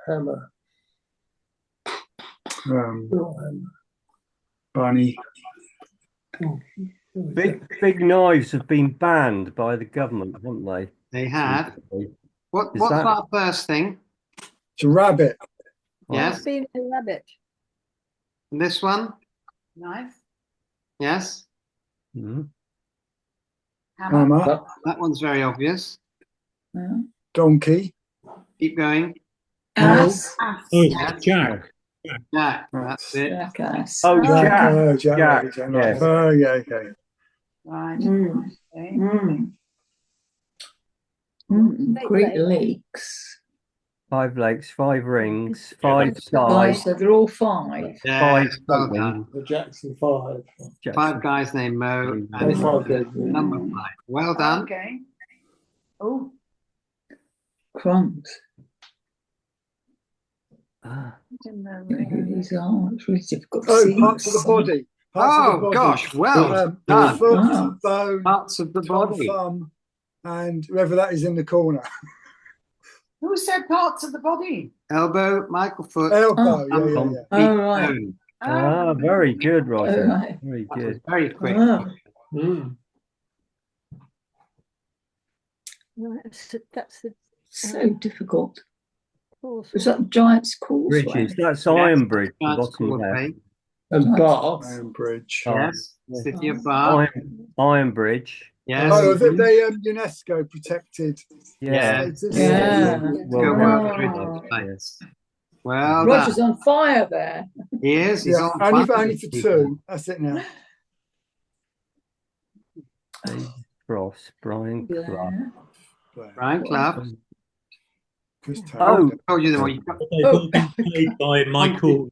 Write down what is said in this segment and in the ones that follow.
Hammer. Um, Hammer. Bunny. Big knives have been banned by the government, haven't they? They have. Recently. What's that- our first thing? It's a rabbit. Yes. Been a rabbit. And this one? Knife. Yes. Mhm. Hammer. That one's very obvious. Donkey. Keep going. Ass. Oh, it's Jack. Jack. That's it. Jackass. Oh, Jack. Jack. Jack, yes. Oh, yeah, okay. Right. Great Lakes. 5 lakes, 5 rings, 5 stars. So they're all 5. Yeah, Five well something. done. The Jackson 5. Jackson. 5 guys named Mo and That's 5 days. number 5. Well done. Okay. Oh, Crumbs. Ah, I didn't know. I don't know who these are. It's really difficult to Oh, see. parts of the body. Parts of the Oh body. gosh, well The done. foot, Wow. bone, Parts of the top, body. thumb, and whoever that is in the corner. Who said parts of the body? Elbow, Michael Foot. Elbow, Oh. yeah. Oh, right. Bone. very good, Oh, Roger. right. Very That was good. very quick. Oh. Right, that's the So difficult. course. Was that Giant's Causeway? Bridges. That's Iron Bridge. the That's bottom cool, left. okay. And Bath. Iron Bridge. Yes. City of Bath. Iron Bridge. Yes. Oh, they UNESCO protected Yeah. status. Yeah. Go Well, World Oh. Heritage Sites. Well Roger's done. on fire there. He is. He's Yeah, on only fire. for 2. That's it now. Cross. Brian Clough. Yeah. Brian Clough. Chris Oh, I told you the one you got. They've all been played by Michael.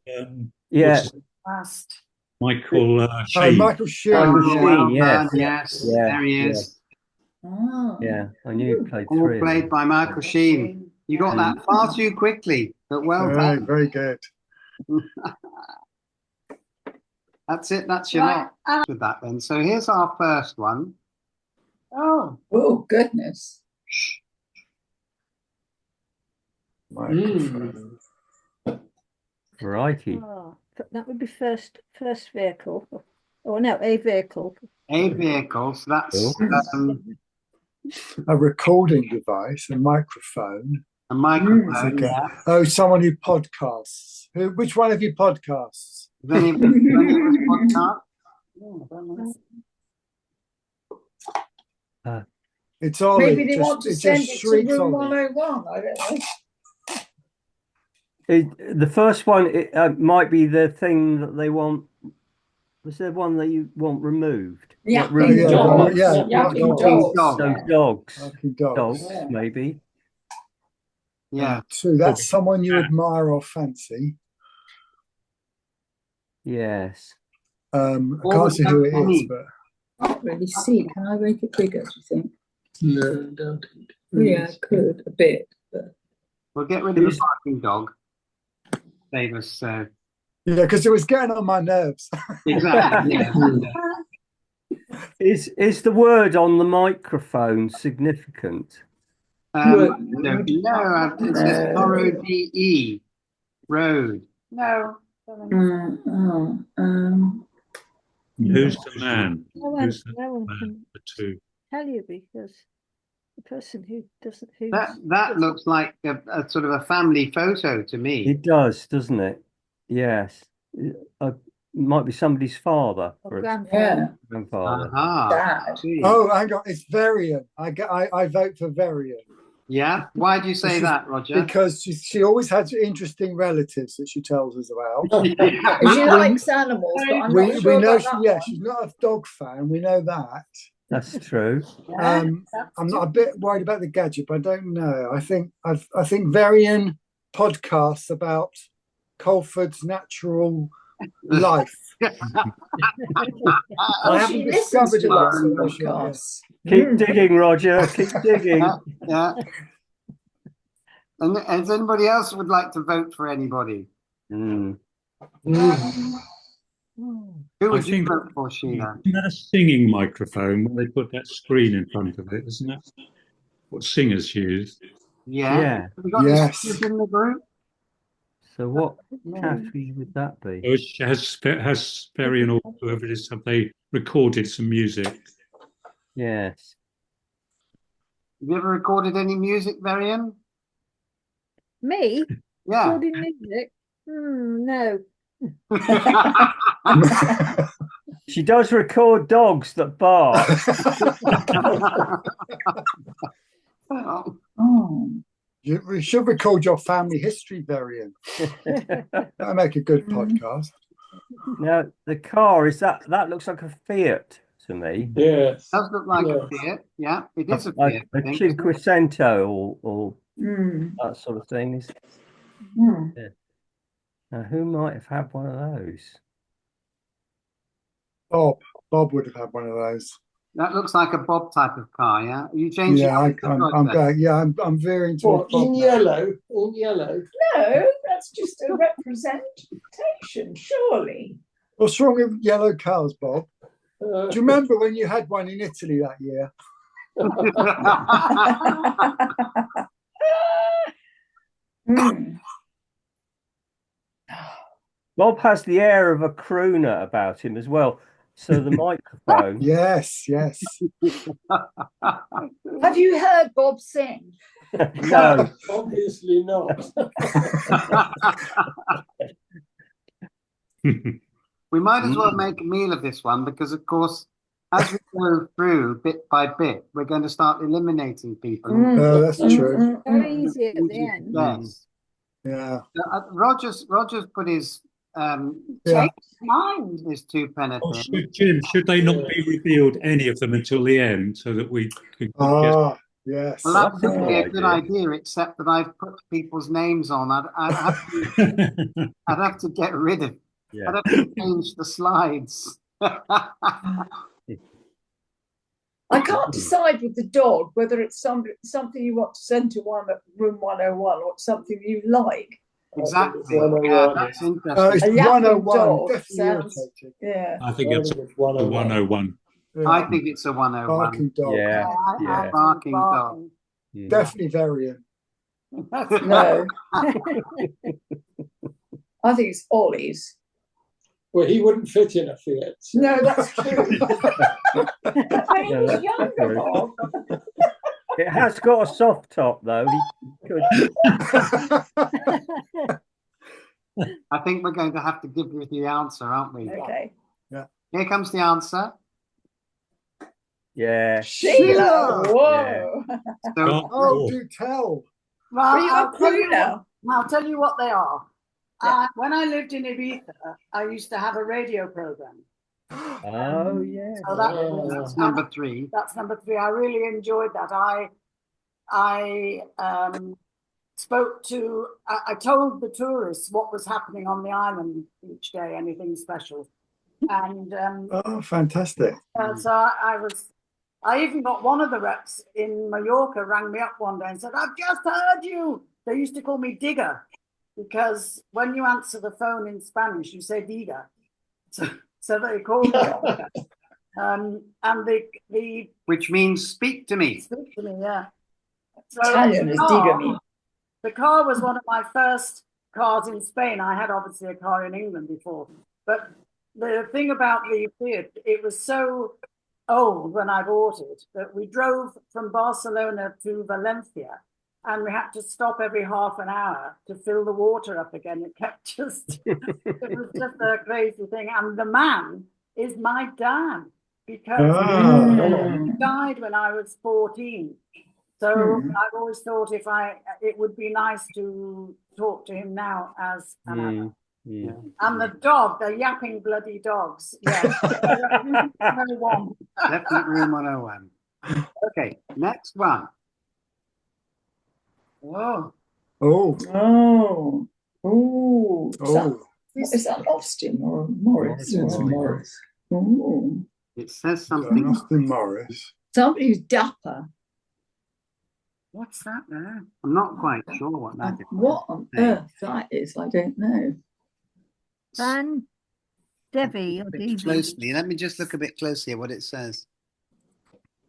yeah. Last. Michael Oh, Sheen. Michael Sheen. Michael Oh, Sheen, well yes. done, yes. Yeah, There he is. Oh. Yeah. I knew you played All 3. played by Michael Sheen. You got that far too quickly, but well Very, done. very good. That's it. That's your Right. lot with that then. So here's our first one. Oh, Oh, goodness. Microphone. Variety. oh, that would be first vehicle. Oh no, a vehicle. A vehicle. So that's A recording device, a microphone. a microphone. Okay. Yeah. Oh, someone who podcasts. Which one of you podcasts? Is any of us podcast? Oh, I don't know. It's Ollie. Maybe they want to it send just it to shrieks room Ollie. 101. I don't know. The first one might be the thing that they want. Was there one that you want removed? Yeah, Not really. yeah, dogs. yeah, Yapping dogs. dogs. So Yeah. dogs. Barking dogs. Dogs, maybe. Yeah. 2. That's someone you admire or fancy. Yes. I Or can't see who it is, funny. but Can't really see. Can I make it bigger, do you think? No, don't. Yeah, I could, a bit. But We'll get rid of the barking dog. Save us. yeah, because it was getting on my nerves. Exactly. Yeah. Is the word on the microphone significant? No, it says RODE. Road. No. Who's the man? No one, Who's the no one man? can The 2. tell you because the person who doesn't who That looks like a sort of a family photo to me. It does, doesn't it? Yes. Might be somebody's father or or grandfather. grandfather. Aha. Dad. See. Oh, hang on. It's Varian. I vote for Varian. Yeah. Why do you say This is that, Roger? because she always has interesting relatives that she tells us about. She likes animals, but I'm we not sure know, about that one. she's not a dog fan. We know that. That's true. I'm not a bit worried about the gadget, but I don't know. I think Varian podcasts about Colford's natural life. I Oh, haven't she listens discovered to it lots of yet, so I should, podcasts. Keep digging, Roger. Keep digging. Yeah. And does anybody else would like to vote for anybody? Mm. Who would I you think- vote for, Sheila? Isn't that a singing microphone when they put that screen in front of it? Isn't that what singers use? Yeah. Yeah. Have we got Yes. this in the group? So what No. category would that be? Has Varian or whoever it is, have they recorded some music? Yes. Have you ever recorded any music, Varian? Me? Yeah. Recording music? No. She does record dogs that bark. Oh, Oh, We should record your family history variant. That'll make a good podcast. Now the car that looks like a Fiat to me. Yes. does look like a Yes. Fiat. Yeah, it is a Like Fiat. a I think. Cinquecento or mm, that sort of thing. mm. Now, who might have had one of those? Bob would have had one of those. That looks like a Bob type of car. Yeah. Are you changing? Yeah, I'm going. Yeah, I'm veering towards What, in Bob now. yellow? In yellow? No, that's just a representation, surely. What's wrong with yellow cars, Bob? Uh, Do you remember when you had one in Italy that year? Mm. Bob has the air of a crooner about him as well. So the microphone. Yes. Have you heard Bob sing? No. Obviously not. We might as well make a meal of this one because, of course, as we go through bit by bit, we're going to start eliminating people. That's true. Very easy at the end. Yes. Yeah. Roger's put his Yeah. Mind. his two penny Oh, thing. Jim, should they not be revealed, any of them, until the end, so that we could guess? Ah, yes. Well, that That's a would be a good good idea, except that I've put people's names on. I'd have to get rid of. Yeah. I'd have to change the slides. I can't decide with the dog whether it's something you want to send to room 101 or it's something you like. Exactly. 101. Yeah, that's It's interesting. A yapping 101. dog Definitely sounds- irritating. Yeah. I think it's a 101. 101. Yeah. I think it's a 101. Barking dog. Yeah. Yeah. Barking dog. Yeah. Definitely variant. No. I think it's Ollie's. Well, he wouldn't fit in a Fiat. No, that's true. I mean, Yeah, he's that's younger, true. Bob. It has got a soft top though. He could. I think we're going to have to give you the answer, aren't we? Okay. Here comes the answer. Yeah. Sheila! Whoa! So, Oh, do tell. Are Well, you a crew now? I'll tell you what they are. When I lived in Ibiza, I used to have a radio program. Oh yeah. So that that's number 3. that's number 3. I really enjoyed that. I spoke to. I told the tourists what was happening on the island each day, anything special, and Oh, fantastic. so I even got one of the reps in Mallorca rang me up one day and said, "I've just heard you." They used to call me Digger because when you answer the phone in Spanish, you say Diga. So they called me. And the Which means speak to me. speak to me, yeah. So Italian is digami. the car was one of my first cars in Spain. I had obviously a car in England before, but the thing about the Fiat, it was so old when I bought it that we drove from Barcelona to Valencia and we had to stop every half an hour to fill the water up again. It kept just, it was just a crazy thing. And the man is my dad because he died when I was 14. So I've always thought it would be nice to talk to him now as an adult. Yeah. And the dog, the yapping bloody dogs. Yes. No one. Definite room 101. Okay, next one. Oh, Oh, Oh. Oh. oh. Is that Austin or Morris? It's Morris. Oh. It says something. Austin Morris. Somebody who's dapper. What's that there? I'm not quite sure what that is. What on earth that is, I don't know. Van Devi or Devi. Closely. Let me just look a bit closely at what it says.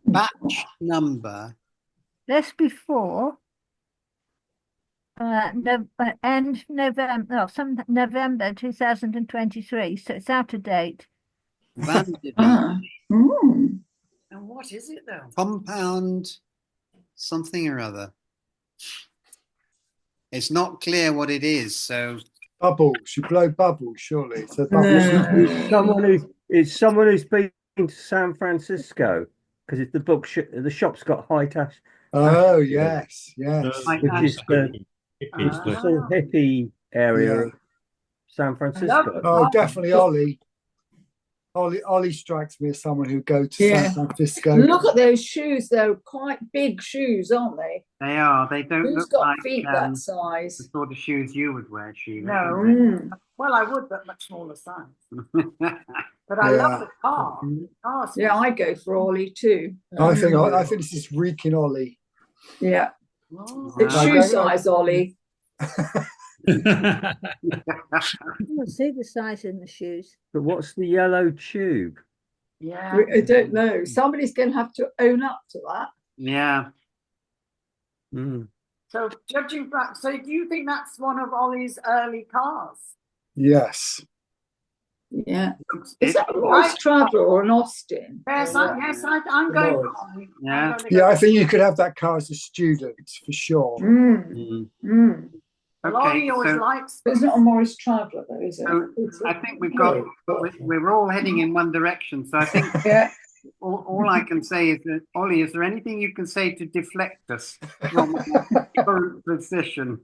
Batch number. That's before. End November, some November 2023, so it's out of date. Vanderbilt Ah. Mm. And what is it though? compound something or other. It's not clear what it is, so Bubbles. You blow bubbles, surely. So bubbles. It's someone who's been to San Francisco because it's the shop's got high tax, Oh yes, yes. which is it's the sort of hippie area Yeah. of San love Francisco. it. Oh, definitely Ollie. Ollie strikes me as someone who go to Yeah. San Francisco. Look at those shoes, they're quite big shoes, aren't they? they are. They don't Who's look got like feet that size? the sort of shoes you would wear, Sheila. No. Mm. Well, I would, but much smaller size. do they? But I Yeah. love the car. Cars. Yeah, I go for Ollie too. I think this is reeking Ollie. Yeah, Oh. it's I shoe don't- size, Ollie. I can't see the size in the shoes. But what's the yellow tube? Yeah. I don't know. Somebody's going to have to own up to that. Yeah. Mm. So judging back, so do you think that's one of Ollie's early cars? Yes. Yeah. Is that a Morris Traveller or an Austin? Yes, I'm going for Ollie. Yeah. I'm gonna Yeah, go- I think you could have that car as a student for sure. Mm. Mm. Mm. Well, Okay, Ollie always so- likes. But it's not a Morris Traveller though, is it? So I think we've got. We're all heading in one direction. So I think Yeah. all I can say is that Ollie, is there anything you can say to deflect us from our current position?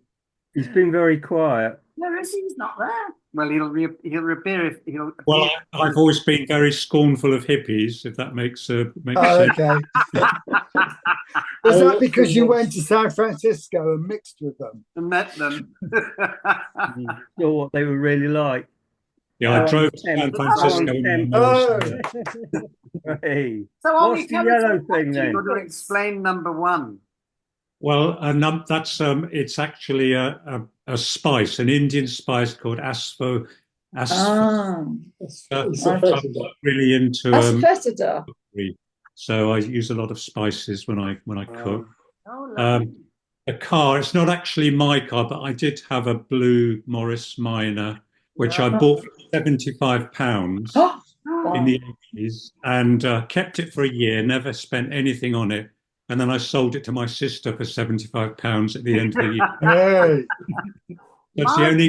He's been very quiet. Where is he? He's not there. Well, he'll appear if he'll. Well, I've always been very scornful of hippies, if that makes Oh, sense. okay. Was that because you went to San Francisco and mixed with them? met them. Saw what they were really like. Yeah, I drove to Sam- San Francisco. Sam- and Oh. Hey. So Ollie, What's the tell us yellow what thing then? You've got to explain number one. Well, that's it's actually a spice, an Indian spice called asfo. Ah. I'm not really into Asafoetida. so I use a lot of spices when I cook. Oh, lovely. A car, it's not actually my car, but I did have a blue Morris Minor, which I bought for £75 Oh, in the 80s and kept it for a year, never spent anything on it. And then I sold it to my sister for £75 at the end of the year. Hey. That's the only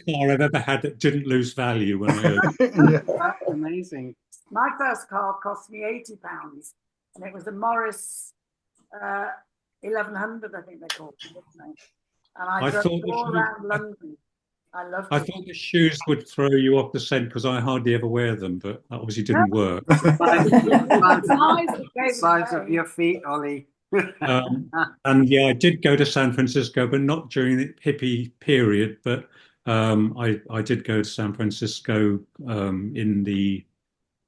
car I've ever had that didn't lose value when I owned it. Yeah. That's amazing. My first car cost me £80, and it was a Morris 1100, I think they called it. Didn't they? And I I drove thought all the- around London. I loved I it. thought the shoes would throw you off the scent because I hardly ever wear them, but that obviously didn't work. Size of your feet, Ollie. And yeah, I did go to San Francisco, but not during the hippie period. But I did go to San Francisco in the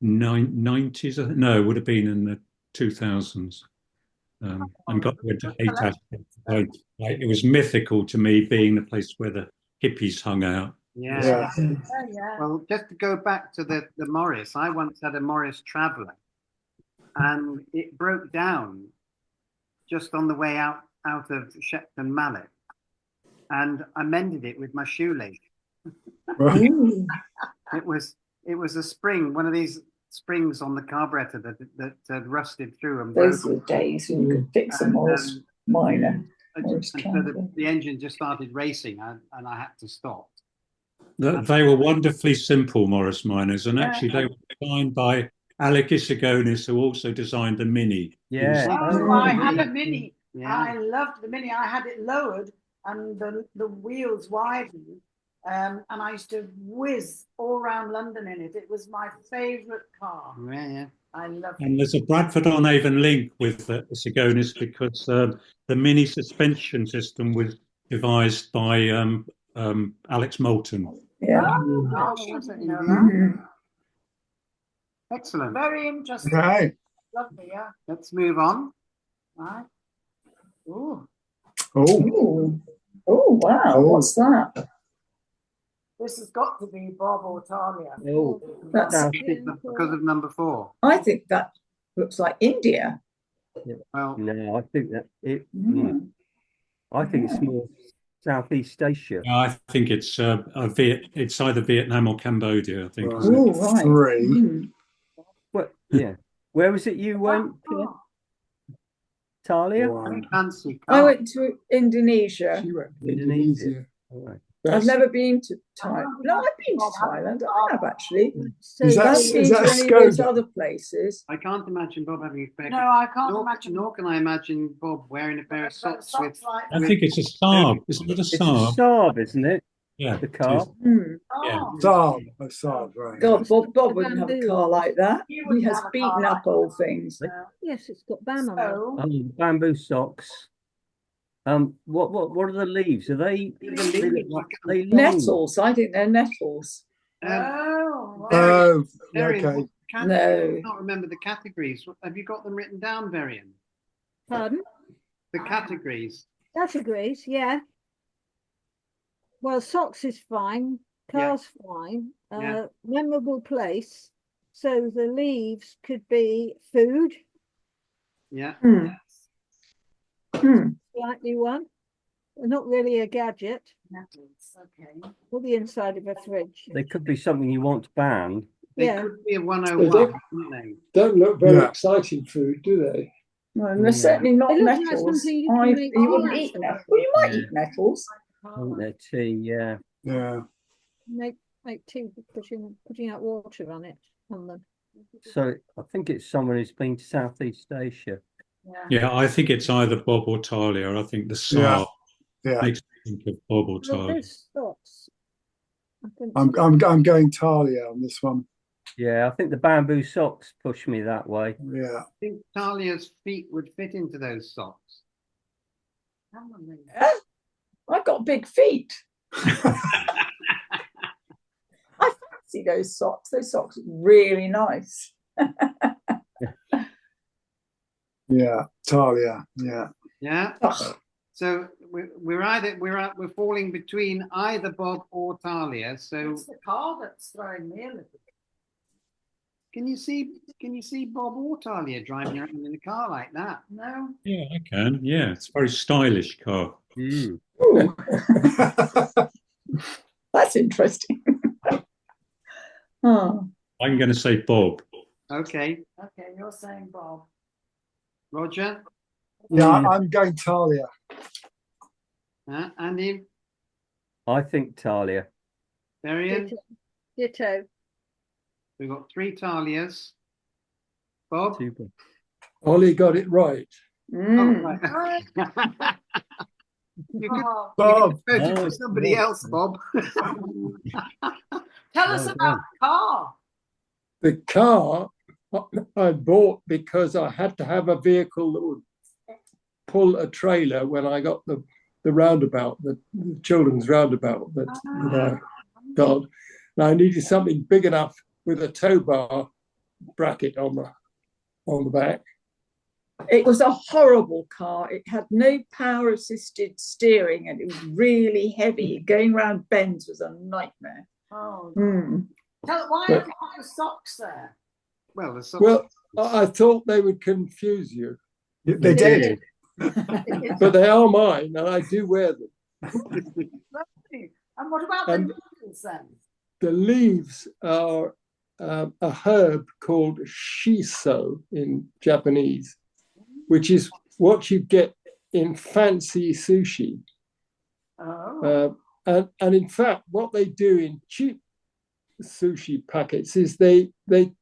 90s. No, it would have been in the 2000s. And went to hate Ashton. It was mythical to me, being the place where the hippies hung out. Yeah. Yeah. Yeah. Well, just to go back to the Morris, I once had a Morris Traveller, and it broke down just on the way out of Shepton Mallet, and I mended it with my shoelace. Right. It was a spring, one of these springs on the carburetor that had rusted through and those broken. were days when you could fix a And, Morris Minor. and Morris so Traveller. the engine just started racing, and I had to stop. They were wonderfully simple Morris Minors, and actually they were designed by Alec Isigonis, who also designed the Mini. Yeah. Oh, I had a Mini. Yeah. I loved the Mini. I had it lowered and the wheels widened. And I used to whiz all around London in it. It was my favourite car. Yeah. I loved it. And there's a Bradford-on-Avon link with Isigonis because the Mini suspension system was devised by Alex Moulton. Yeah. Oh, I didn't know that. Mhm. Excellent. Very interesting. Right. Lovely, yeah. Let's move on. Right. Ooh, Oh. Ooh. Oh, wow. Oh. What's that? this has got to be Bob or Talia. Oh, That's, no, Because of number 4. I think that looks like India. Well, no, I think that it. Mm. I think it's more Southeast Asia. I think it's it's either Vietnam or Cambodia. I think. Right. Oh, right. 3. Hmm. Well, yeah. Where was it you went, Talia? 1. Fancy I car. went to Indonesia. She went to Indonesia. Indonesia. All right. I've That's- never been to Thailand. No, I've been to Thailand. I have actually. So Is But I that- haven't the- been is to that any of those Skoda? other places. I can't imagine Bob having a pair. No, I can't imagine. Nor can I imagine Bob wearing a pair of socks with. like I think it's a Saab. Isn't it a It's a Saab? Saab, isn't it? Yeah. The it car. is. Hmm. Yeah. Oh, Saab. Oh, Saab, right. God, Bob The wouldn't have a bamboo. car like that. You He wouldn't has have a car beaten like up old things. Yes, it's got BAM on it. so, Oh, bamboo socks. What are the leaves? Are they long? Nettles. I think they're nettles. oh, right. Oh, Varian, okay. what category- No. I can't remember the categories. Have you got them written down, Varian? Pardon? The categories. Categories, yeah. Well, socks is fine, Yeah. car's fine, Yeah. memorable place. So the leaves could be food, Yeah. Hmm. Hmm. likely one. Not really a gadget, Nettles, okay. or the inside of a fridge. They could be something you want to ban. They Yeah. could be a They 101, don't- couldn't they? Don't look very Yeah. exciting food, do they? Well, they're certainly not They look like nettles. something you can make You wouldn't tea eat out nettles. of. Well, you might Yeah. eat nettles. Want their tea, yeah. Yeah. Make tea, putting out water on them. So I think it's someone who's been to Southeast Asia. Yeah. Yeah, I think it's either Bob or Talia. I think the Yeah. Saab Yeah. makes me think of Bob or Well, Talia. there's socks. I think I'm going Talia on this one. Yeah, I think the bamboo socks push me that way. Yeah. I think Talia's feet would fit into those socks. I've got big feet. I fancy those socks. Those socks are really nice. Yeah. Talia. Yeah. Yeah. Ugh. So we're falling between either Bob or Talia. So It's the car that's throwing me a little bit. can you see Bob or Talia driving around in a car like that? No, Yeah, I can. Yeah, it's a very stylish car. Mm. Ooh, that's interesting. Oh, I'm going to say Bob. Okay, okay, you're saying Bob. Roger, Yeah. I'm going Talia. Andy, I think Talia. Varian. ditto. We've got 3 Talias. Bob. Super. Ollie got it right. Oh, mm. right. You could Oh, Bob. vote Oh, for somebody yeah. else, Bob. tell us Well about done. the car. The car I bought because I had to have a vehicle that would pull a trailer when I got the roundabout, the children's roundabout that I got. And I needed something big enough with a tow bar bracket on the back. It was a horrible car. It had no power assisted steering and it was really heavy. Going round bends was a nightmare. Oh, Mm. why But- have you got the socks there? Well, the Well, I thought they would confuse you, They did. but they are mine and I do wear them. And what about the And- needles then? The leaves are a herb called shiso in Japanese, which is what you get in fancy sushi. Oh, And in fact, what they do in cheap sushi packets is they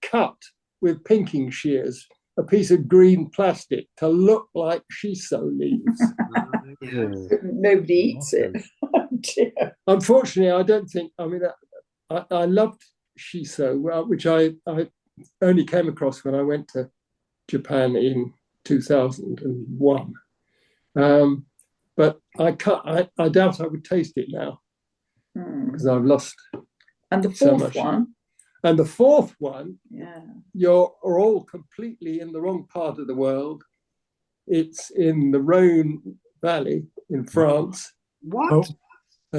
cut with pinking shears a piece of green plastic to look like shiso leaves. yeah. Nobody eats it. Oh, dear. Unfortunately, I don't think, I mean, I loved shiso, which I only came across when I went to Japan in 2001. But I doubt I would taste it now Mm. because I've lost. And the So fourth much. one, And the fourth one, yeah. you're all completely in the wrong part of the world. It's in the Rhone Valley in France What? Oh.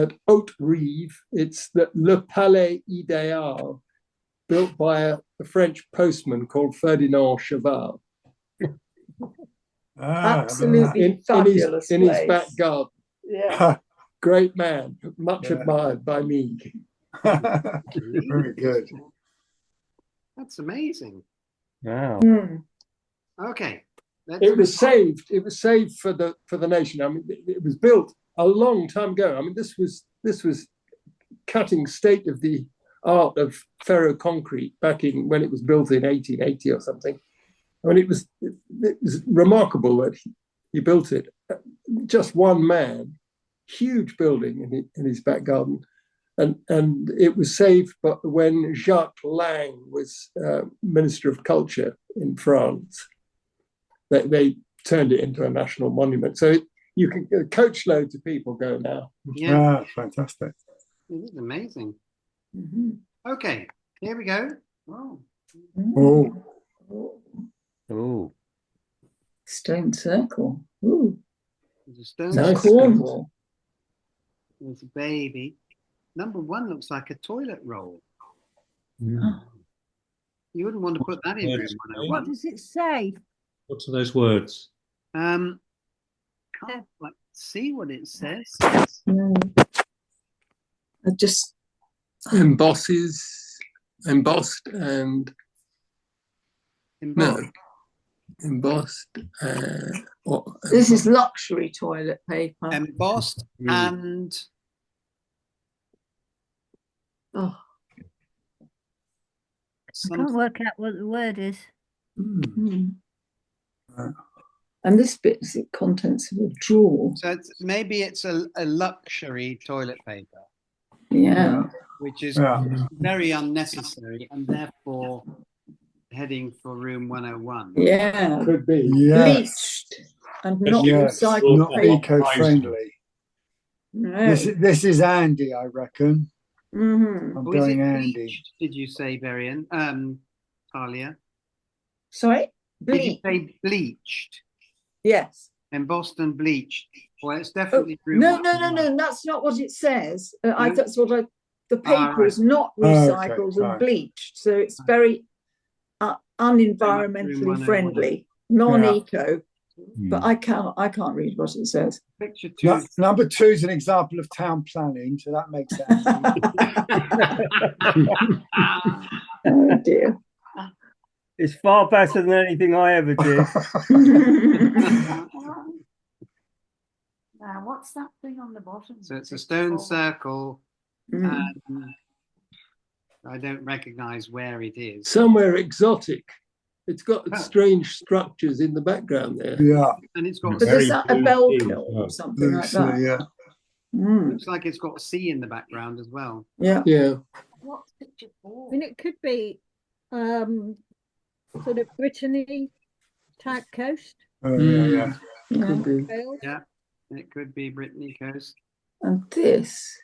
at Haute-Rive. It's the Le Palais Idéal, built by a French postman called Ferdinand Cheval Ah, Absolutely in fabulous his place. back garden. Yeah. Great man, much Yeah. admired by me. Very good. That's amazing. Wow. Hmm. Okay. It was saved. It was saved for the nation. I mean, it was built a long time ago. I mean, this was cutting state of the art of ferroconcrete back in when it was built in 1880 or something. I mean, it was remarkable that he built it. Just one man, huge building in his back garden, and it was saved. But when Jacques Lang was Minister of Culture in France, they turned it into a national monument. So you can coach loads of people go now. Yeah, Fantastic. it is amazing. Mhm. Okay, here we go. Oh, Oh, Oh. Stone Circle. Ooh, there's a stone. Nice. Cornwall. There's a baby. Number 1 looks like a toilet roll. Mm. You wouldn't want to put that in room Yes. 'What 101. does it say? What are those words? Can't like see what it says. No. I just Embossed and Embossed. embossed. this is luxury toilet paper. Embossed Mm. and Oh, I some, can't work out what the word is. hmm. And this bit is the contents of a drawer. so maybe it's a luxury toilet paper, Yeah. which is yeah. very unnecessary and therefore heading for room 101. Yeah. Could be. Yes. Bleached and not Yes. recycled Not paper. eco-friendly. No. This is Andy, I reckon. Mhm. I'm Oh, is it going Andy. bleached, did you say, Varian? Talia? Sorry? Did you Bleach. say bleached? Yes. Embossed and bleached. Well, it's definitely room No, 101. that's not what it says. No? That's what the paper right. is not Oh, okay, recycled and fine. bleached. So it's very Room unenvironmentally 101. friendly, non-eco. But Mm. I can't read what it says. Picture 2. Number 2 is an example of town planning, so that makes sense. Oh dear. It's far better than anything I ever did. Now, what's that thing on the bottom? So it's a stone circle, Mm. and I don't recognize where it is. Somewhere exotic. It's got strange structures in the background there. Yeah. And it's got, But Very is that a blue bell sea, kiln yeah. or something like Looks, that? yeah. Mm. looks like it's got a sea in the background as well. Yeah. Yeah. What's picture 4? I mean, it could be sort of Brittany type coast. Oh, yeah, yeah. Yeah. Could be. Wales. Yeah, it could be Brittany Coast. And this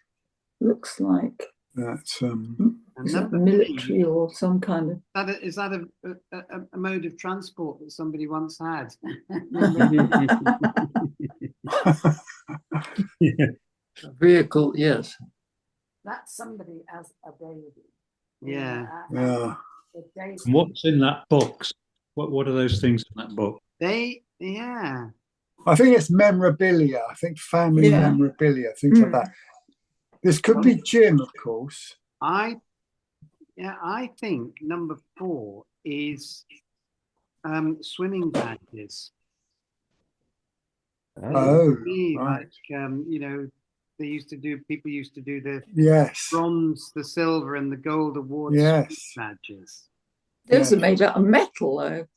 looks like That's And is that number military 3, or some kind of. is that a mode of transport that somebody once had? A vehicle, yes. That's somebody as a baby. Yeah. Yeah. The days- And what's in that box? What are those things in that box? Yeah. I think it's memorabilia. I think family Yeah. memorabilia, things like Mm. that. This could be Jim, of course. I think number 4 is swimming badges. Oh, Be right. like people used to do the Yes. bronze, the silver, and the gold award Yes. badges. Those Yeah. are made out of metal, though.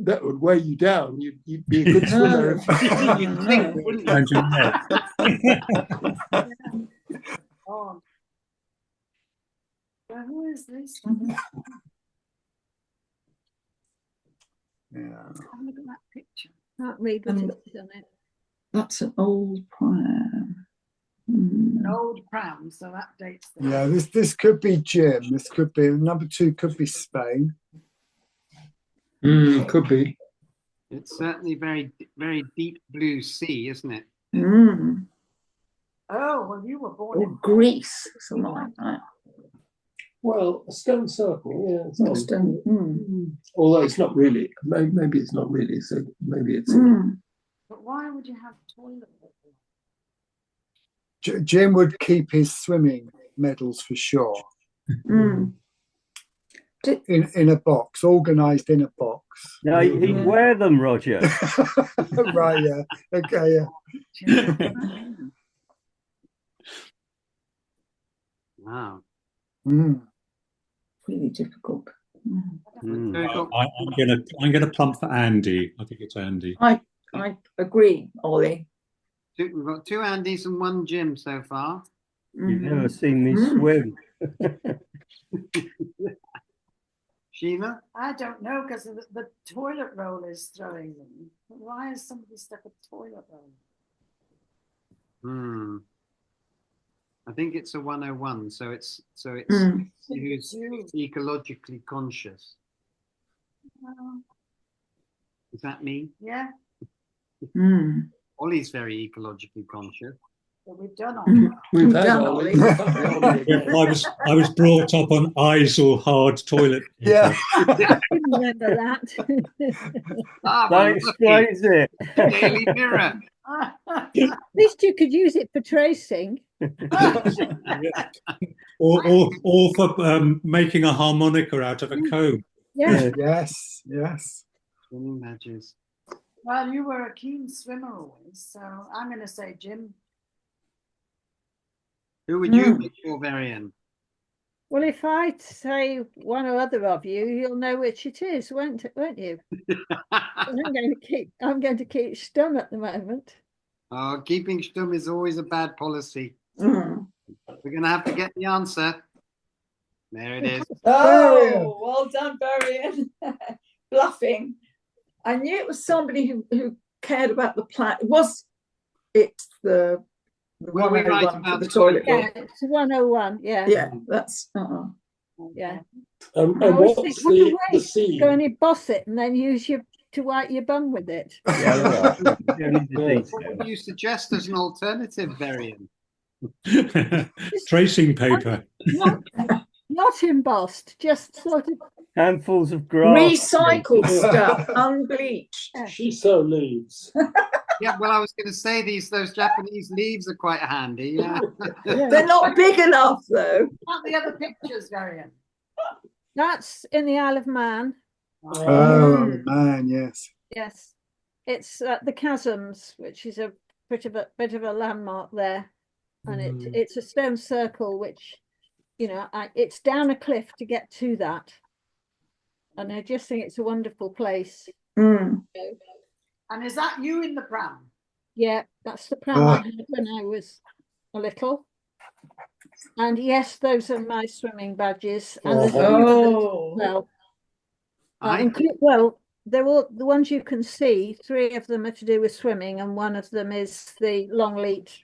That would weigh you down. You'd be a good swimmer. No. You'd think, wouldn't you? Around your neck. Oh. Now, who is this? Yeah. Have a look at that picture. Can't read what And- it is on it. That's an old pram. Mm. An old pram, so that dates the Yeah, this could be Jim. This could be number 2 could be Spain. Could be. It's certainly very, very deep blue sea, isn't it? Mm. Oh, well, you were born Or in Greece, something like that. Well, a stone circle, yeah. It's Not not stone. Mm. although it's not really. Maybe it's not really. So maybe it's. Mm. But why would you have toilet paper? Jim would keep his swimming medals for sure Mm. in a box, organised in a box. No, he'd wear them, Roger. Right, yeah. Okay, yeah. Wow. Mm. Really difficult. Mm. Mm. So we've got- I'm gonna plump for Andy. I think it's Andy. I agree, Ollie. we've got 2 Andys and 1 Jim so far. You've Mhm. never seen me Mm. swim. Sheila? I don't know because the toilet roll is throwing them. Why has somebody stuck a toilet roll? I think it's a 101, so it's Mm. who's ecologically conscious. Well, Is that me? yeah, Mm. Ollie's very ecologically conscious. but we've done all Mhm. that. We've had Done, Ollie. Ollie. We've had Ollie Yeah, again. I was brought up on ice or hard toilet paper. Yeah. Didn't remember that. Ah, That well, lucky. explains it. Daily Mirror. At least you could use it for tracing. Or for making a harmonica out of a comb. Yeah. Yes, yes. Swimming badges. Well, you were a keen swimmer always, so I'm going to say Jim. Who would you pick for, Varian? Well, if I say one or other of you, you'll know which it is, won't you? I'm going to keep stum at the moment. Oh, keeping stum is always a bad policy. Mm. We're going to have to get the answer. There it is. Oh, well done, Varian. Bluffing. I knew it was somebody who cared about the planet. Was it the Were we right 101 for about the the toilet toilet roll? Yeah, it's 101. Yeah. Yeah, that's Yeah. And I always what's think, what a the waste. scene? Go and emboss it and then use to wipe your bum with it. Yeah, all right. Don't need the Yes. What detail. would you suggest as an alternative, Varian? Tracing paper. Not embossed, just sort of. Handfuls of grass. recycled stuff, unbleached. She so leaves. Yeah, well, I was going to say those Japanese leaves are quite handy. Yeah. They're not big enough, though. Not the other pictures, Varian. That's in the Isle of Man. Oh, man, yes. Yes, it's the Chasms, which is a bit of a landmark there, and it's a stone circle, which it's down a cliff to get to that, and I just think it's a wonderful place. Mm. And is that you in the pram? Yeah, that's the pram I had when I was a little. And yes, those are my swimming badges. And there's Oh. well, I well, they're all the ones you can see. 3 of them are to do with swimming, and one of them is the Longleat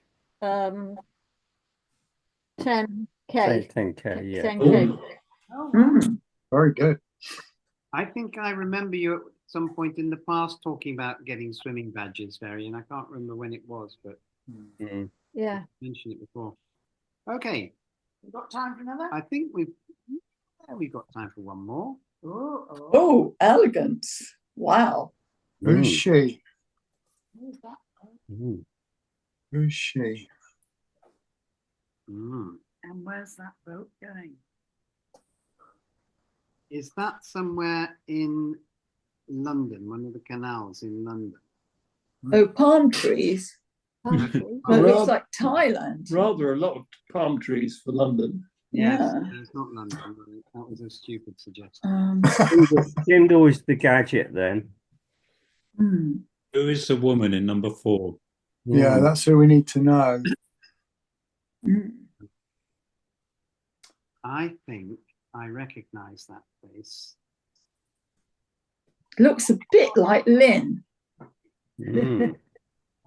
10K. 10K, yeah. 10K. Oh, Mm. Very good. I think I remember you at some point in the past talking about getting swimming badges, Varian. I can't remember when it was, but Mm. Yeah. you mentioned it before. Okay, you got time for another? I think we've got time for one more. Oh, elegant. Wow. Who's Mm. she? Who's that? Mm. Who's she? And where's that boat going? Is that somewhere in London, one of the canals in London? Oh, palm trees. Actually. Well, it Rather- looks like Thailand. Rather a lot of palm trees for London. Yes, Yeah. it's not London. That was a stupid suggestion. Jim's always the gadget then. mm. Who is the woman in number 4? Yeah, that's who we need to know. Mm. I think I recognise that face. Looks a bit like Lynn. Mm.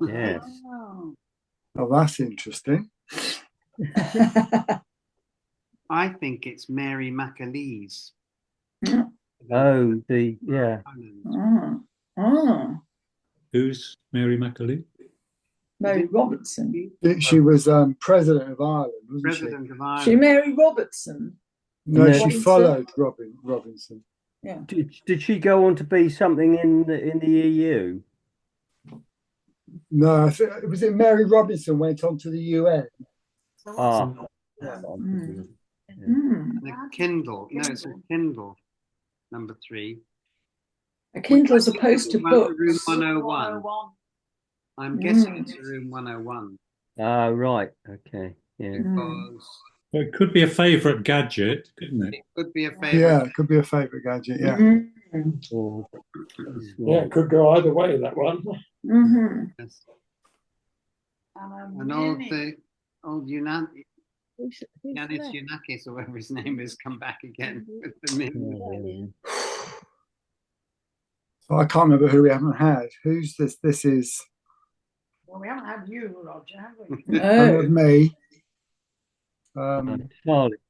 Yes. Oh, Oh, that's interesting. I think it's Mary McAleese. Oh, yeah. Ah, ah. Who's Mary McAlee? Mary Robertson. She was president of Ireland, wasn't President of Ireland. She Mary Robertson. she? No, she Robinson? followed Robinson. Yeah. Did she go on to be something in the EU? No, was it Mary Robinson went on to the UN? So what's Ah, Mm. yeah. Mm. The Kindle. No, it's a Kindle. Number 3. A Kindle as opposed to Room books. 101. 101? I'm guessing Mm. it's a room 101 Ah, right. Okay. Yeah. Mm. because Well, it could be a favourite gadget, couldn't it? it could be a Yeah, favorite. it could be a favourite gadget. Yeah. Mm. Or Yeah, it could go either way, that one. Mhm. Yes. And And old Yanis Who's left? Yunakis, or whatever his name is, come back again with the min. yeah. So I can't remember who we haven't had. Who's this? This is well, we haven't had you, Roger, have we? No. me.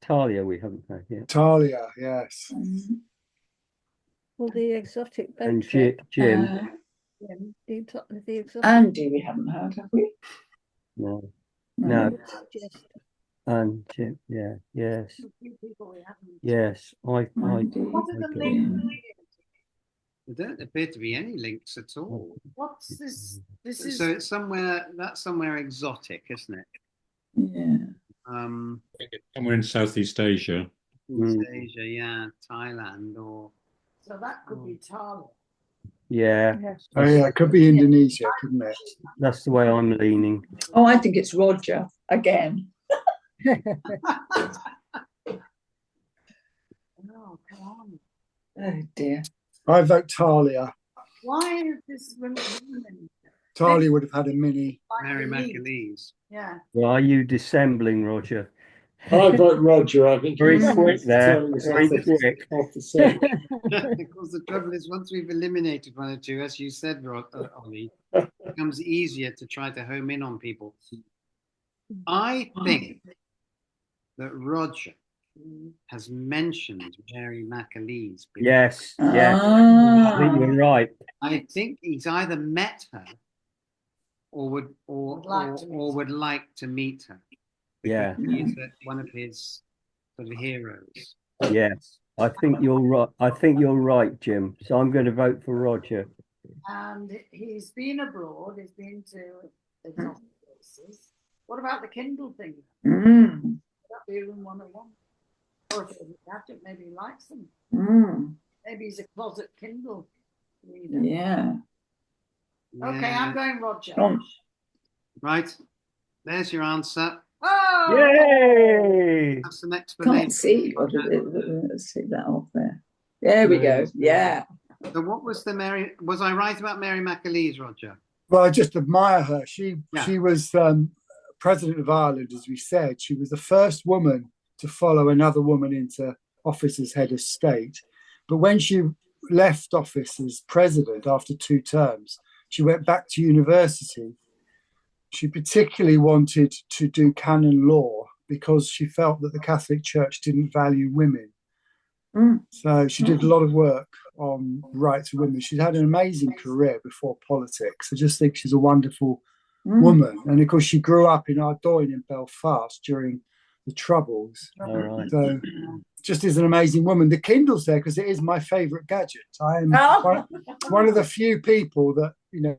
Talia, we haven't had yet. Talia, yes. Mm. Well, the exotic boat And trip. Jim. The exotic. Andy, we haven't had, have we? No. No. Just And Jim. Yeah. Yes. A few people we haven't. Yes. Andy. What are the Okay. links? There don't appear to be any links at all. What's this? This is So it's somewhere exotic, isn't it? Yeah. Somewhere in Southeast Asia. East Asia, yeah, Thailand, or so that could be Tala. Yeah. yes. Oh yeah, it could be Indonesia, couldn't it? That's the way I'm leaning. Oh, I think it's Roger again. Oh, come on. Oh dear. I vote Talia. Why is this women? Talia would have had a mini. Mary Like the McAleese. Yeah. Well, are you dissembling, Roger? I vote Roger. I think Very he's quick there. telling us Very off the- quick. off the scent. Of course, the trouble is, once we've eliminated one or two, as you said, Ollie, it becomes easier to try to home in on people. I think that Roger has mentioned Mary McAleese before. Yes. Yes. I think Ah. you're right. I think he's either met her or would like to meet her. Yeah. He's one of his sort of heroes. Yes. I think you're right. I think you're right, Jim. So I'm going to vote for Roger. And he's been abroad. He's been to exotic places. What about the Kindle thing? Mm. Would that be room 101? Or if it was a gadget, maybe he likes them. Mm. Maybe he's a closet Kindle reader. Yeah. Okay, Yeah. I'm going Roger. Oh. Right. There's your answer. Oh! Yay! That's an explanation. Can't see what it is. Let's see that off there. There we go. Yeah. So what was was I right about Mary McAleese, Roger? Well, I just admire her. She Yeah. was president of Ireland, as we said. She was the first woman to follow another woman into office as head of state. But when she left office as president after 2 terms, she went back to university. She particularly wanted to do canon law because she felt that the Catholic Church didn't value women. Mm. So she did a lot of work on rights of women. She's had an amazing career before politics. I just think she's a wonderful Mm. woman. And of course, she grew up in Ardoyne in Belfast during the Troubles. All right. So just is an amazing woman. The Kindle's there because it is my favourite gadget. I am Oh. one of the few people that, you know,